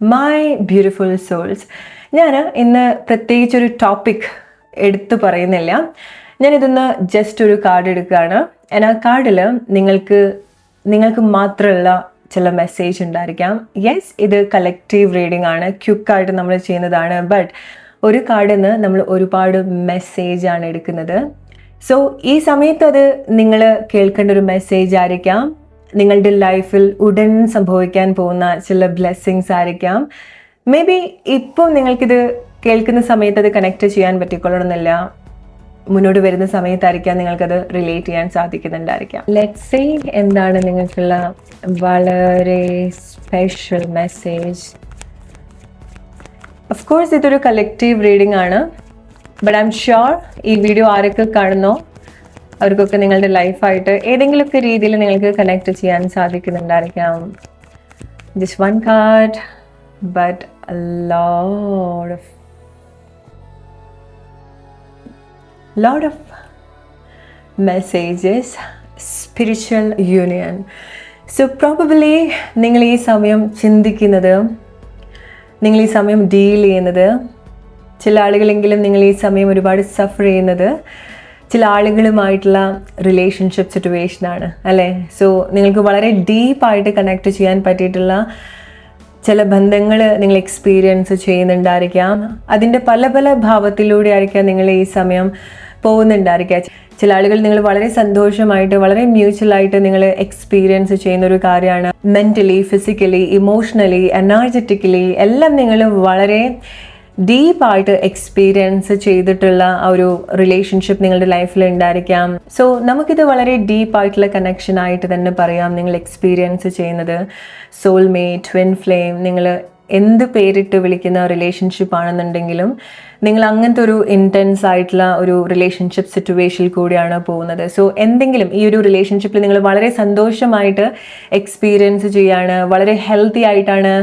My beautiful souls. ഞാൻ ഇന്ന് പ്രത്യേകിച്ചൊരു ടോപ്പിക് എടുത്തു പറയുന്നില്ല. ഞാനിതൊന്ന് ജസ്റ്റ് ഒരു കാർഡ് എടുക്കുകയാണ്. ആ കാർഡിൽ നിങ്ങൾക്ക് മാത്രമുള്ള ചില മെസ്സേജ് ഉണ്ടായിരിക്കാം. യെസ്, ഇത് കളക്റ്റീവ് റീഡിംഗ് ആണ്, ക്വിക്കായിട്ട് നമ്മൾ ചെയ്യുന്നതാണ്. ബട്ട് ഒരു കാർഡിൽ നിന്ന് നമ്മൾ ഒരുപാട് മെസ്സേജാണ് എടുക്കുന്നത്. സോ ഈ സമയത്ത് അത് നിങ്ങൾ കേൾക്കേണ്ട ഒരു മെസ്സേജ് ആയിരിക്കാം. നിങ്ങളുടെ ലൈഫിൽ ഉടൻ സംഭവിക്കാൻ പോകുന്ന ചില ബ്ലെസ്സിങ്സ് ആയിരിക്കാം. മേ ബി ഇപ്പോൾ നിങ്ങൾക്കിത് കേൾക്കുന്ന സമയത്ത് അത് കണക്ട് ചെയ്യാൻ പറ്റിക്കൊള്ളണമെന്നില്ല. മുന്നോട്ട് വരുന്ന സമയത്തായിരിക്കാം നിങ്ങൾക്കത് റിലേറ്റ് ചെയ്യാൻ സാധിക്കുന്നുണ്ടായിരിക്കാം. ലെറ്റ്സ് സേ എന്താണ് നിങ്ങൾക്കുള്ള വളരെ സ്പെഷ്യൽ മെസ്സേജ്. ഓഫ് കോഴ്സ് ഇതൊരു കളക്റ്റീവ് റീഡിംഗ് ആണ്. ബട്ട് ഐ എം ഷുവർ ഈ വീഡിയോ ആരൊക്കെ കാണുന്നോ അവർക്കൊക്കെ നിങ്ങളുടെ ലൈഫായിട്ട് ഏതെങ്കിലുമൊക്കെ രീതിയിൽ നിങ്ങൾക്ക് കണക്ട് ചെയ്യാൻ സാധിക്കുന്നുണ്ടായിരിക്കാം. Just one card but a lot of messages. Spiritual union. So probably നിങ്ങൾ ഈ സമയം ചിന്തിക്കുന്നത്, നിങ്ങൾ ഈ സമയം ഡീൽ ചെയ്യുന്നത്, ചില ആളുകളെങ്കിലും നിങ്ങൾ ഈ സമയം ഒരുപാട് സഫർ ചെയ്യുന്നത് ചില ആളുകളുമായിട്ടുള്ള റിലേഷൻഷിപ്പ് സിറ്റുവേഷനാണ് അല്ലേ? സോ നിങ്ങൾക്ക് വളരെ ഡീപ്പായിട്ട് കണക്ട് ചെയ്യാൻ പറ്റിയിട്ടുള്ള ചില ബന്ധങ്ങൾ നിങ്ങൾ എക്സ്പീരിയൻസ് ചെയ്യുന്നുണ്ടായിരിക്കാം. അതിൻ്റെ പല പല ഭാവത്തിലൂടെ ആയിരിക്കാം നിങ്ങൾ ഈ സമയം പോകുന്നുണ്ടായിരിക്കാം. ചില ആളുകൾ നിങ്ങൾ വളരെ സന്തോഷമായിട്ട് വളരെ മ്യൂച്വലായിട്ട് നിങ്ങൾ എക്സ്പീരിയൻസ് ചെയ്യുന്ന ഒരു കാര്യമാണ്. മെൻ്റലി, ഫിസിക്കലി, ഇമോഷണലി, എനർജറ്റിക്കലി എല്ലാം നിങ്ങൾ വളരെ ഡീപ്പായിട്ട് എക്സ്പീരിയൻസ് ചെയ്തിട്ടുള്ള ആ ഒരു റിലേഷൻഷിപ്പ് നിങ്ങളുടെ ലൈഫിൽ ഉണ്ടായിരിക്കാം. സോ നമുക്കിത് വളരെ ഡീപ്പായിട്ടുള്ള കണക്ഷൻ ആയിട്ട് തന്നെ പറയാം. നിങ്ങൾ എക്സ്പീരിയൻസ് ചെയ്യുന്നത് സോൾമേറ്റ്, ട്വിൻ ഫ്ലെയിം, നിങ്ങൾ എന്ത് പേരിട്ട് വിളിക്കുന്ന റിലേഷൻഷിപ്പ് ആണെന്നുണ്ടെങ്കിലും നിങ്ങൾ അങ്ങനത്തെ ഒരു ഇൻറ്റൻസ് ആയിട്ടുള്ള ഒരു റിലേഷൻഷിപ്പ് സിറ്റുവേഷനിൽ കൂടിയാണ് പോകുന്നത്. സോ എന്തെങ്കിലും ഈ ഒരു റിലേഷൻഷിപ്പിൽ നിങ്ങൾ വളരെ സന്തോഷമായിട്ട് എക്സ്പീരിയൻസ് ചെയ്യാണ്, വളരെ ഹെൽത്തി ആയിട്ടാണ്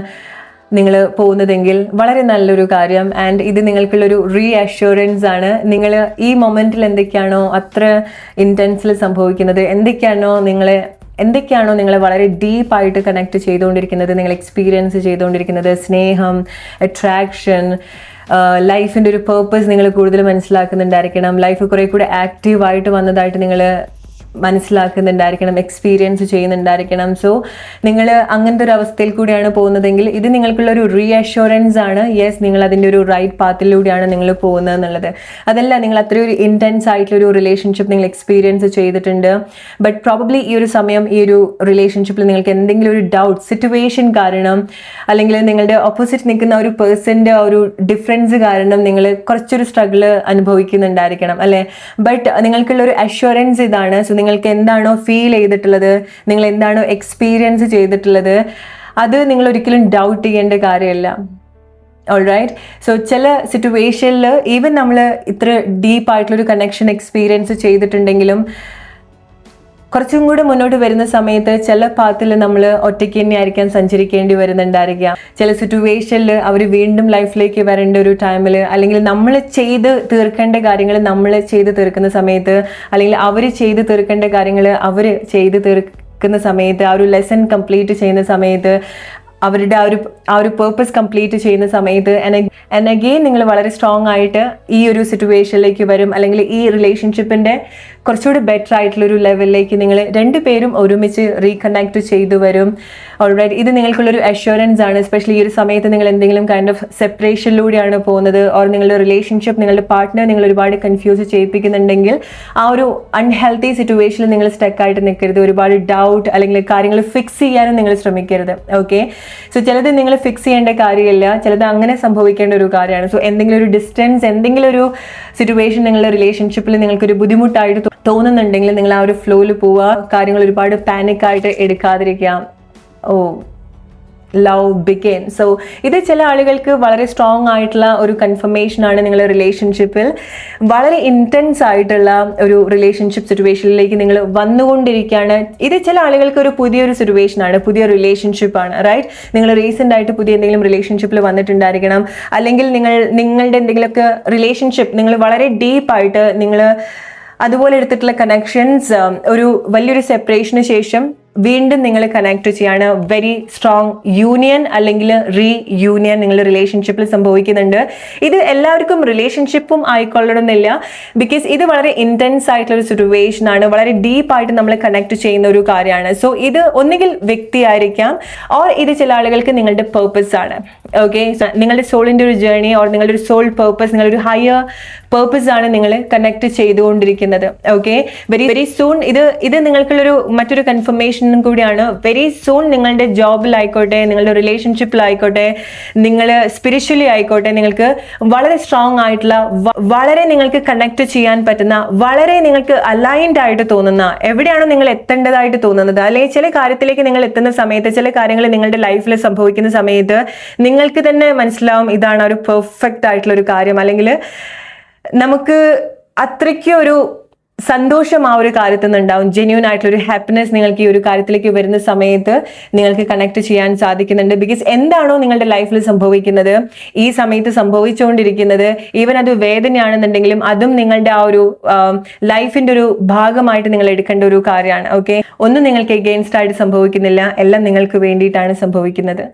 നിങ്ങൾ പോകുന്നതെങ്കിൽ വളരെ നല്ലൊരു കാര്യം. ആൻഡ് ഇത് നിങ്ങൾക്കുള്ളൊരു റീഅഷ്യൂറൻസ് ആണ്. നിങ്ങൾ ഈ മൊമെൻറ്റിൽ എന്തൊക്കെയാണോ അത്ര ഇൻറ്റൻസിൽ സംഭവിക്കുന്നത്, എന്തൊക്കെയാണോ നിങ്ങളെ വളരെ ഡീപ്പായിട്ട് കണക്ട് ചെയ്തുകൊണ്ടിരിക്കുന്നത്, നിങ്ങൾ എക്സ്പീരിയൻസ് ചെയ്തുകൊണ്ടിരിക്കുന്നത്, സ്നേഹം, അട്രാക്ഷൻ, ലൈഫിൻ്റെ ഒരു പേർപ്പസ് നിങ്ങൾ കൂടുതൽ മനസ്സിലാക്കുന്നുണ്ടായിരിക്കണം. ലൈഫ് കുറേ കൂടെ ആക്റ്റീവായിട്ട് വന്നതായിട്ട് നിങ്ങൾ മനസ്സിലാക്കുന്നുണ്ടായിരിക്കണം, എക്സ്പീരിയൻസ് ചെയ്യുന്നുണ്ടായിരിക്കണം. സോ നിങ്ങൾ അങ്ങനത്തെ ഒരു അവസ്ഥയിൽ കൂടിയാണ് പോകുന്നതെങ്കിൽ ഇത് നിങ്ങൾക്കുള്ളൊരു റീഅഷ്യൂറൻസ് ആണ്. യെസ്, നിങ്ങൾ അതിൻ്റെ ഒരു റൈറ്റ് പാത്തിലൂടെയാണ് നിങ്ങൾ പോകുന്നത് എന്നുള്ളത്. അതല്ല, നിങ്ങൾ അത്രയൊരു ഇൻറ്റൻസ് ആയിട്ടുള്ളൊരു റിലേഷൻഷിപ്പ് നിങ്ങൾ എക്സ്പീരിയൻസ് ചെയ്തിട്ടുണ്ട്. ബട്ട് പ്രോബബ്ലി ഈ ഒരു സമയം ഈ ഒരു റിലേഷൻഷിപ്പിൽ നിങ്ങൾക്ക് എന്തെങ്കിലും ഒരു ഡൗട്ട് സിറ്റുവേഷൻ കാരണം, അല്ലെങ്കിൽ നിങ്ങളുടെ ഓപ്പോസിറ്റ് നിൽക്കുന്ന ഒരു പേഴ്സൻ്റെ ഒരു ഡിഫറൻസ് കാരണം നിങ്ങൾ കുറച്ചൊരു സ്ട്രഗിൾ അനുഭവിക്കുന്നുണ്ടായിരിക്കണം അല്ലേ? ബട്ട് നിങ്ങൾക്കുള്ളൊരു അഷ്യൂറൻസ് ഇതാണ്. സോ നിങ്ങൾക്ക് എന്താണോ ഫീൽ ചെയ്തിട്ടുള്ളത്, നിങ്ങൾ എന്താണോ എക്സ്പീരിയൻസ് ചെയ്തിട്ടുള്ളത്, അത് നിങ്ങൾ ഒരിക്കലും ഡൗട്ട് ചെയ്യേണ്ട കാര്യമല്ല. ഓൾറൈറ്റ്. സോ ചില സിറ്റുവേഷനിൽ ഈവൻ നമ്മൾ ഇത്ര ഡീപ്പായിട്ടുള്ളൊരു കണക്ഷൻ എക്സ്പീരിയൻസ് ചെയ്തിട്ടുണ്ടെങ്കിലും കുറച്ചും കൂടെ മുന്നോട്ട് വരുന്ന സമയത്ത് ചില പാത്തിൽ നമ്മൾ ഒറ്റയ്ക്ക് തന്നെ ആയിരിക്കാൻ സഞ്ചരിക്കേണ്ടി വരുന്നുണ്ടായിരിക്കാം. ചില സിറ്റുവേഷനിൽ അവർ വീണ്ടും ലൈഫിലേക്ക് വരേണ്ട ഒരു ടൈമിൽ, അല്ലെങ്കിൽ നമ്മൾ ചെയ്ത് തീർക്കേണ്ട കാര്യങ്ങൾ നമ്മൾ ചെയ്ത് തീർക്കുന്ന സമയത്ത്, അല്ലെങ്കിൽ അവർ ചെയ്ത് തീർക്കേണ്ട കാര്യങ്ങൾ അവർ ചെയ്ത് തീർക്കുന്ന സമയത്ത്, ആ ഒരു ലെസൺ കംപ്ലീറ്റ് ചെയ്യുന്ന സമയത്ത്, അവരുടെ ആ ഒരു പേർപ്പസ് കംപ്ലീറ്റ് ചെയ്യുന്ന സമയത്ത് ആൻഡ് അഗെയിൻ നിങ്ങൾ വളരെ സ്ട്രോങ് ആയിട്ട് ഈ ഒരു സിറ്റുവേഷനിലേക്ക് വരും, അല്ലെങ്കിൽ ഈ റിലേഷൻഷിപ്പിൻ്റെ കുറച്ചുകൂടി ബെറ്റർ ആയിട്ടുള്ളൊരു ലെവലിലേക്ക് നിങ്ങൾ രണ്ടുപേരും ഒരുമിച്ച് റീകണക്ട് ചെയ്തു വരും. ഓൾറൈറ്റ്. ഇത് നിങ്ങൾക്കുള്ളൊരു അഷ്യൂറൻസ് ആണ്. എസ്പെഷ്യലി ഈ ഒരു സമയത്ത് നിങ്ങൾ എന്തെങ്കിലും കൈൻഡ് ഓഫ് സെപ്പറേഷനിലൂടെയാണ് പോകുന്നത്, ഓർ നിങ്ങളുടെ റിലേഷൻഷിപ്പ്, നിങ്ങളുടെ പാർട്ട്ണർ നിങ്ങൾ ഒരുപാട് കൺഫ്യൂസ് ചെയ്യിപ്പിക്കുന്നുണ്ടെങ്കിൽ ആ ഒരു അൺഹെൽത്തി സിറ്റുവേഷനിൽ നിങ്ങൾ സ്റ്റക്കായിട്ട് നിൽക്കരുത്. ഒരുപാട് ഡൗട്ട് അല്ലെങ്കിൽ കാര്യങ്ങൾ ഫിക്സ് ചെയ്യാനും നിങ്ങൾ ശ്രമിക്കരുത്. ഓക്കെ. സോ ചിലത് നിങ്ങൾ ഫിക്സ് ചെയ്യേണ്ട കാര്യമില്ല, ചിലത് അങ്ങനെ സംഭവിക്കേണ്ട ഒരു കാര്യമാണ്. സോ എന്തെങ്കിലും ഒരു ഡിസ്റ്റൻസ്, എന്തെങ്കിലും ഒരു സിറ്റുവേഷൻ നിങ്ങളുടെ റിലേഷൻഷിപ്പിൽ നിങ്ങൾക്കൊരു ബുദ്ധിമുട്ടായിട്ട് തോന്നുന്നുണ്ടെങ്കിൽ നിങ്ങൾ ആ ഒരു ഫ്ലോയിൽ പോവുക. കാര്യങ്ങൾ ഒരുപാട് പാനിക്കായിട്ട് എടുക്കാതിരിക്കാം. Love begin. സോ ഇത് ചില ആളുകൾക്ക് വളരെ സ്ട്രോങ് ആയിട്ടുള്ള ഒരു കൺഫർമേഷനാണ്. നിങ്ങളുടെ റിലേഷൻഷിപ്പിൽ വളരെ ഇൻറ്റൻസ് ആയിട്ടുള്ള ഒരു റിലേഷൻഷിപ്പ് സിറ്റുവേഷനിലേക്ക് നിങ്ങൾ വന്നുകൊണ്ടിരിക്കുകയാണ്. ഇത് ചില ആളുകൾക്ക് ഒരു പുതിയൊരു സിറ്റുവേഷനാണ്, പുതിയ റിലേഷൻഷിപ്പാണ്. റൈറ്റ്. നിങ്ങൾ റീസെൻ്റ് ആയിട്ട് പുതിയ എന്തെങ്കിലും റിലേഷൻഷിപ്പിൽ വന്നിട്ടുണ്ടായിരിക്കണം, അല്ലെങ്കിൽ നിങ്ങളുടെ എന്തെങ്കിലുമൊക്കെ റിലേഷൻഷിപ്പ് നിങ്ങൾ വളരെ ഡീപ്പായിട്ട് അതുപോലെ എടുത്തിട്ടുള്ള കണക്ഷൻസ് ഒരു വലിയൊരു സെപ്പറേഷന് ശേഷം വീണ്ടും നിങ്ങൾ കണക്ട് ചെയ്യാണ്. വെരി സ്ട്രോങ് യൂണിയൻ അല്ലെങ്കിൽ റീയൂണിയൻ നിങ്ങളുടെ റിലേഷൻഷിപ്പിൽ സംഭവിക്കുന്നുണ്ട്. ഇത് എല്ലാവർക്കും റിലേഷൻഷിപ്പും ആയിക്കൊള്ളണമെന്നില്ല. ബിക്കോസ് ഇത് വളരെ ഇന്റൻസ് ആയിട്ടുള്ള ഒരു സിറ്റുവേഷൻ ആണ്, വളരെ ഡീപ്പായിട്ട് നമ്മൾ കണക്ട് ചെയ്യുന്ന ഒരു കാര്യമാണ്. സോ ഇത് ഒന്നുകിൽ വ്യക്തിയായിരിക്കാം, ഓർ ഇത് ചില ആളുകൾക്ക് നിങ്ങളുടെ പേർപ്പസ് ആണ്. ഓക്കെ, നിങ്ങളുടെ സോളിന്റെ ഒരു ജേർണി ഓർ നിങ്ങളുടെ ഒരു സോൾ പേർപ്പസ്, നിങ്ങളുടെ ഒരു ഹയർ പേർപ്പസ് ആണ് നിങ്ങൾ കണക്ട് ചെയ്തുകൊണ്ടിരിക്കുന്നത്. ഓക്കെ, വെരി സൂൺ ഇത് നിങ്ങൾക്കുള്ളൊരു മറ്റൊരു കൺഫർമേഷനും കൂടിയാണ്. വെരി സൂൺ നിങ്ങളുടെ ജോബിലായിക്കോട്ടെ, നിങ്ങളുടെ റിലേഷൻഷിപ്പിലായിക്കോട്ടെ, നിങ്ങൾ സ്പിരിച്വലി ആയിക്കോട്ടെ, നിങ്ങൾക്ക് വളരെ സ്ട്രോങ് ആയിട്ടുള്ള, വളരെ നിങ്ങൾക്ക് കണക്ട് ചെയ്യാൻ പറ്റുന്ന, വളരെ നിങ്ങൾക്ക് അലൈൻഡ് ആയിട്ട് തോന്നുന്ന, എവിടെയാണോ നിങ്ങൾ എത്തേണ്ടതായിട്ട് തോന്നുന്നത്, അല്ലെങ്കിൽ ചില കാര്യത്തിലേക്ക് നിങ്ങൾ എത്തുന്ന സമയത്ത്, ചില കാര്യങ്ങൾ നിങ്ങളുടെ ലൈഫിൽ സംഭവിക്കുന്ന സമയത്ത് നിങ്ങൾക്ക് തന്നെ മനസ്സിലാവും ഇതാണ് ഒരു പെർഫെക്റ്റ് ആയിട്ടുള്ള ഒരു കാര്യം, അല്ലെങ്കിൽ നമുക്ക് അത്രയ്ക്ക് ഒരു സന്തോഷം ആ ഒരു കാര്യത്തിൽ നിന്നുണ്ടാവും. ജെന്യൂൻ ആയിട്ടുള്ള ഒരു ഹാപ്പിനെസ് നിങ്ങൾക്ക് ഈ ഒരു കാര്യത്തിലേക്ക് വരുന്ന സമയത്ത് നിങ്ങൾക്ക് കണക്ട് ചെയ്യാൻ സാധിക്കുന്നുണ്ട്. ബിക്കോസ് എന്താണോ നിങ്ങളുടെ ലൈഫിൽ സംഭവിക്കുന്നത്, ഈ സമയത്ത് സംഭവിച്ചുകൊണ്ടിരിക്കുന്നത്, ഈവൻ അത് വേദനയാണെന്നുണ്ടെങ്കിലും അതും നിങ്ങളുടെ ആ ഒരു ലൈഫിന്റെ ഒരു ഭാഗമായിട്ട് നിങ്ങൾ എടുക്കേണ്ട ഒരു കാര്യമാണ്. ഓക്കെ, ഒന്നും നിങ്ങൾക്ക് എഗെയിൻസ്റ്റ് ആയിട്ട് സംഭവിക്കുന്നില്ല, എല്ലാം നിങ്ങൾക്ക് വേണ്ടിയിട്ടാണ് സംഭവിക്കുന്നത്.